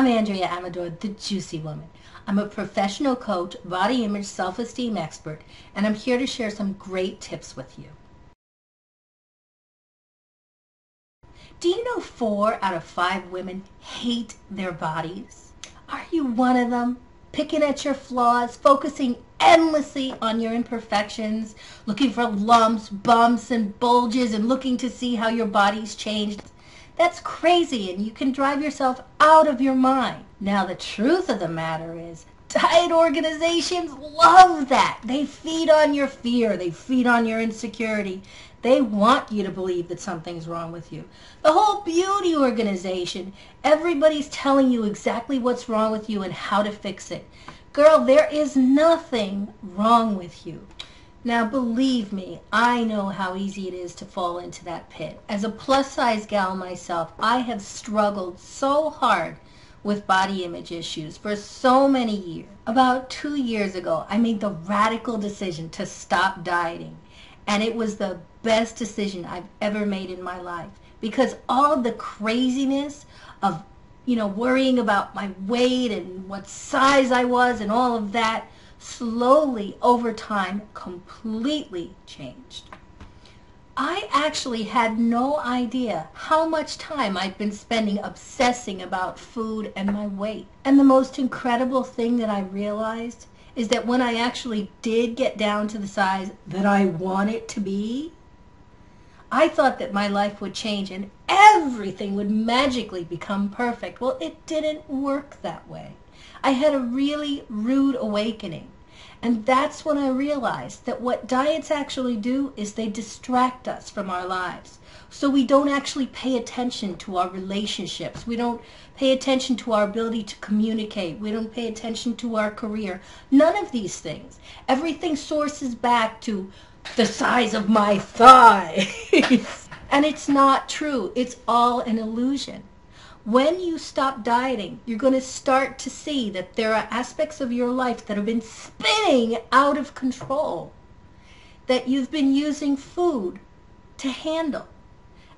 Andrea Amador, the Juicy Woman. I'm a professional coach, body image, self-esteem expert, and I'm here to share some great tips with you. Do you know 4 out of 5 women hate their bodies? Are you one of them? Picking at your flaws, focusing endlessly on your imperfections, looking for lumps, bumps, and bulges, and looking to see how your body's changed? That's crazy, and you can drive yourself out of your mind. Now, the truth of the matter is, diet organizations love that. They feed on your fear. They feed on your insecurity. They want you to believe that something's wrong with you. The whole beauty organization, everybody's telling you exactly what's wrong with you and how to fix it. Girl, there is nothing wrong with you. Now, believe me, I know how easy it is to fall into that pit. As a plus-size gal myself, I have struggled so hard with body image issues for so many years. About 2 years ago, I made the radical decision to stop dieting. And it was the best decision I've ever made in my life. Because all of the craziness of, worrying about my weight and what size I was and all of that, slowly over time completely changed. I actually had no idea how much time I'd been spending obsessing about food and my weight. And the most incredible thing that I realized is that when I actually did get down to the size that I want it to be, I thought that my life would change and everything would magically become perfect. Well, it didn't work that way. I had a really rude awakening. And that's when I realized that what diets actually do is they distract us from our lives. So we don't actually pay attention to our relationships. We don't pay attention to our ability to communicate. We don't pay attention to our career. None of these things. Everything sources back to the size of my thigh. And it's not true. It's all an illusion. When you stop dieting, you're going to start to see that there are aspects of your life that have been spinning out of control, that you've been using food to handle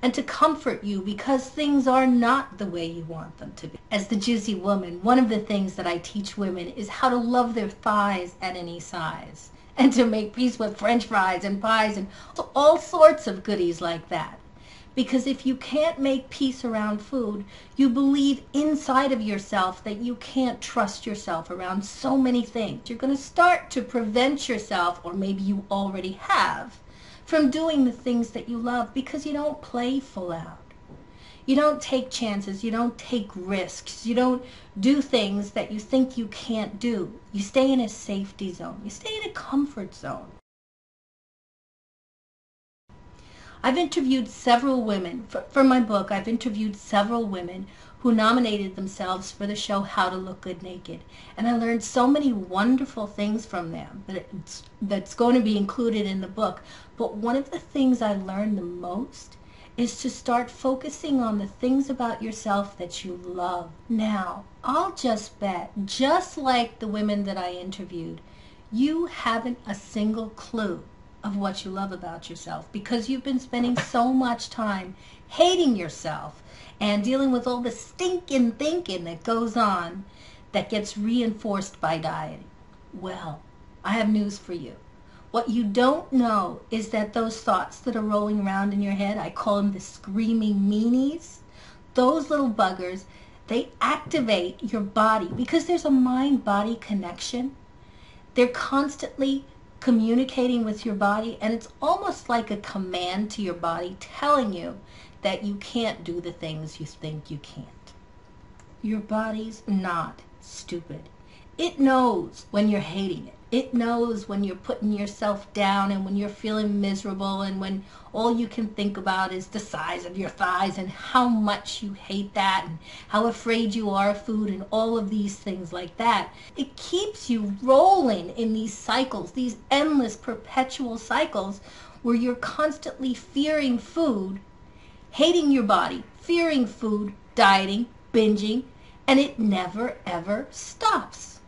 and to comfort you because things are not the way you want them to be. As the Juicy Woman, one of the things that I teach women is how to love their thighs at any size and to make peace with French fries and pies and all sorts of goodies like that. Because if you can't make peace around food, you believe inside of yourself that you can't trust yourself around so many things. You're going to start to prevent yourself, or maybe you already have, from doing the things that you love because you don't play full out. You don't take chances. You don't take risks. You don't do things that you think you can't do. You stay in a safety zone. You stay in a comfort zone. I've interviewed several women, for my book, I've interviewed several women who nominated themselves for the show How to Look Good Naked. And I learned so many wonderful things from them that's going to be included in the book. But one of the things I learned the most is to start focusing on the things about yourself that you love. Now, I'll just bet, just like the women that I interviewed, you haven't a single clue of what you love about yourself because you've been spending so much time hating yourself and dealing with all the stinking thinking that goes on that gets reinforced by dieting. Well, I have news for you. What you don't know is that those thoughts that are rolling around in your head, I call them the screaming meanies, those little buggers, they activate your body because there's a mind-body connection. They're constantly communicating with your body, and it's almost like a command to your body telling you that you can't do the things you think you can't. Your body's not stupid. It knows when you're hating it. It knows when you're putting yourself down and when you're feeling miserable and when all you can think about is the size of your thighs and how much you hate that and how afraid you are of food and all of these things like that. It keeps you rolling in these cycles, these endless perpetual cycles where you're constantly fearing food, hating your body, fearing food, dieting, binging, and it never ever stops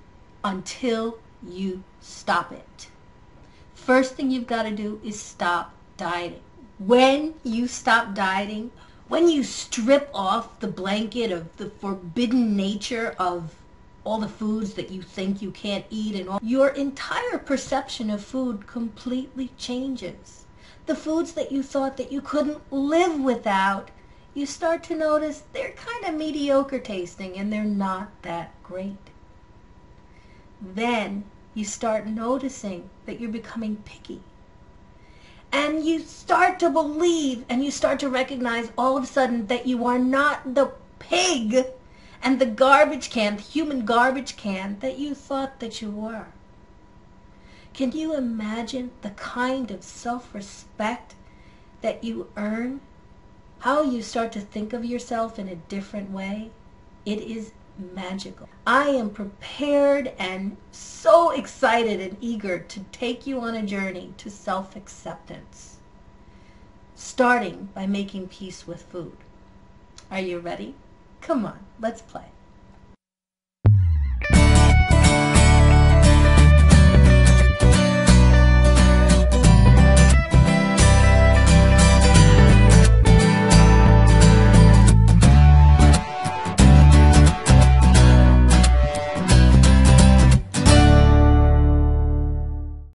until you stop it. First thing you've got to do is stop dieting. When you stop dieting, when you strip off the blanket of the forbidden nature of all the foods that you think you can't eat, and all, your entire perception of food completely changes. The foods that you thought that you couldn't live without, you start to notice they're kind of mediocre tasting and they're not that great. Then you start noticing that you're becoming picky. And you start to believe and you start to recognize all of a sudden that you are not the pig and the garbage can, the human garbage can that you thought that you were. Can you imagine the kind of self-respect that you earn? How you start to think of yourself in a different way? It is magical. I am prepared and so excited and eager to take you on a journey to self-acceptance, starting by making peace with food. Are you ready? Come on, let's play.